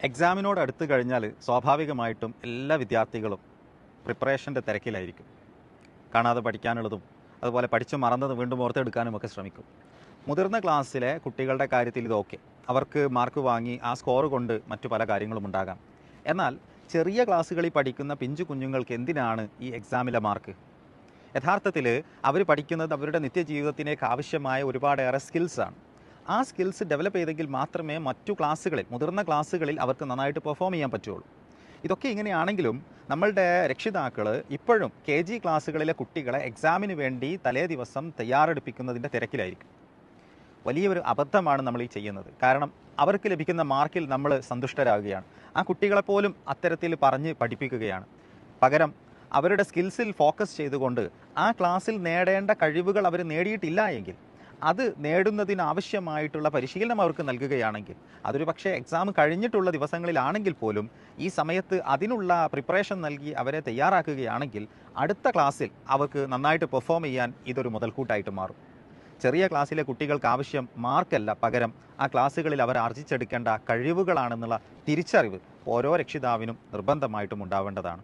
എക്സാമിനോട് അടുത്ത് കഴിഞ്ഞാൽ സ്വാഭാവികമായിട്ടും എല്ലാ വിദ്യാർത്ഥികളും പ്രിപ്പറേഷൻ്റെ തിരക്കിലായിരിക്കും. കാണാതെ പഠിക്കാനുള്ളതും അതുപോലെ പഠിച്ചു മറന്നത് വീണ്ടും ഓർത്തെടുക്കാനും ഒക്കെ ശ്രമിക്കും. മുതിർന്ന ക്ലാസ്സിലെ കുട്ടികളുടെ കാര്യത്തിൽ ഇതൊക്കെ അവർക്ക് മാർക്ക് വാങ്ങി ആ സ്കോർ കൊണ്ട് മറ്റു പല കാര്യങ്ങളും ഉണ്ടാകാം. എന്നാൽ ചെറിയ ക്ലാസ്സുകളിൽ പഠിക്കുന്ന പിഞ്ചു കുഞ്ഞുങ്ങൾക്ക് എന്തിനാണ് ഈ എക്സാമിലെ മാർക്ക്? യഥാർത്ഥത്തിൽ അവർ പഠിക്കുന്നത് അവരുടെ നിത്യജീവിതത്തിലേക്ക് ആവശ്യമായ ഒരുപാടേറെ സ്കിൽസാണ്. ആ സ്കിൽസ് ഡെവലപ്പ് ചെയ്തെങ്കിൽ മാത്രമേ മറ്റു ക്ലാസ്സുകളിൽ, മുതിർന്ന ക്ലാസ്സുകളിൽ അവർക്ക് നന്നായിട്ട് പെർഫോം ചെയ്യാൻ പറ്റുള്ളൂ. ഇതൊക്കെ ഇങ്ങനെയാണെങ്കിലും നമ്മളുടെ രക്ഷിതാക്കൾ ഇപ്പോഴും KG ക്ലാസ്സുകളിലെ കുട്ടികളെ എക്സാമിന് വേണ്ടി തലേ ദിവസം തയ്യാറെടുപ്പിക്കുന്നതിൻ്റെ തിരക്കിലായിരിക്കും. വലിയൊരു അബദ്ധമാണ് നമ്മൾ ഈ ചെയ്യുന്നത്. കാരണം അവർക്ക് ലഭിക്കുന്ന മാർക്കിൽ നമ്മൾ സന്തുഷ്ടരാകുകയാണ്. ആ കുട്ടികളെപ്പോലും അത്തരത്തിൽ പറഞ്ഞ് പഠിപ്പിക്കുകയാണ്. പകരം അവരുടെ സ്കിൽസിൽ ഫോക്കസ് ചെയ്തുകൊണ്ട് ആ ക്ലാസ്സിൽ നേടേണ്ട കഴിവുകൾ അവർ നേടിയിട്ടില്ല എങ്കിൽ അത് നേടുന്നതിനാവശ്യമായിട്ടുള്ള പരിശീലനം അവർക്ക് നൽകുകയാണെങ്കിൽ, അതൊരു പക്ഷേ എക്സാം കഴിഞ്ഞിട്ടുള്ള ദിവസങ്ങളിലാണെങ്കിൽ പോലും ഈ സമയത്ത് അതിനുള്ള പ്രിപ്പറേഷൻ നൽകി അവരെ തയ്യാറാക്കുകയാണെങ്കിൽ അടുത്ത ക്ലാസ്സിൽ അവർക്ക് നന്നായിട്ട് പെർഫോം ചെയ്യാൻ ഇതൊരു മുതൽക്കൂട്ടായിട്ട് മാറും. ചെറിയ ക്ലാസ്സിലെ കുട്ടികൾക്ക് ആവശ്യം മാർക്കല്ല, പകരം ആ ക്ലാസ്സുകളിൽ അവർ ആർജിച്ചെടുക്കേണ്ട കഴിവുകളാണെന്നുള്ള തിരിച്ചറിവ് ഓരോ രക്ഷിതാവിനും നിർബന്ധമായിട്ടും ഉണ്ടാവേണ്ടതാണ്.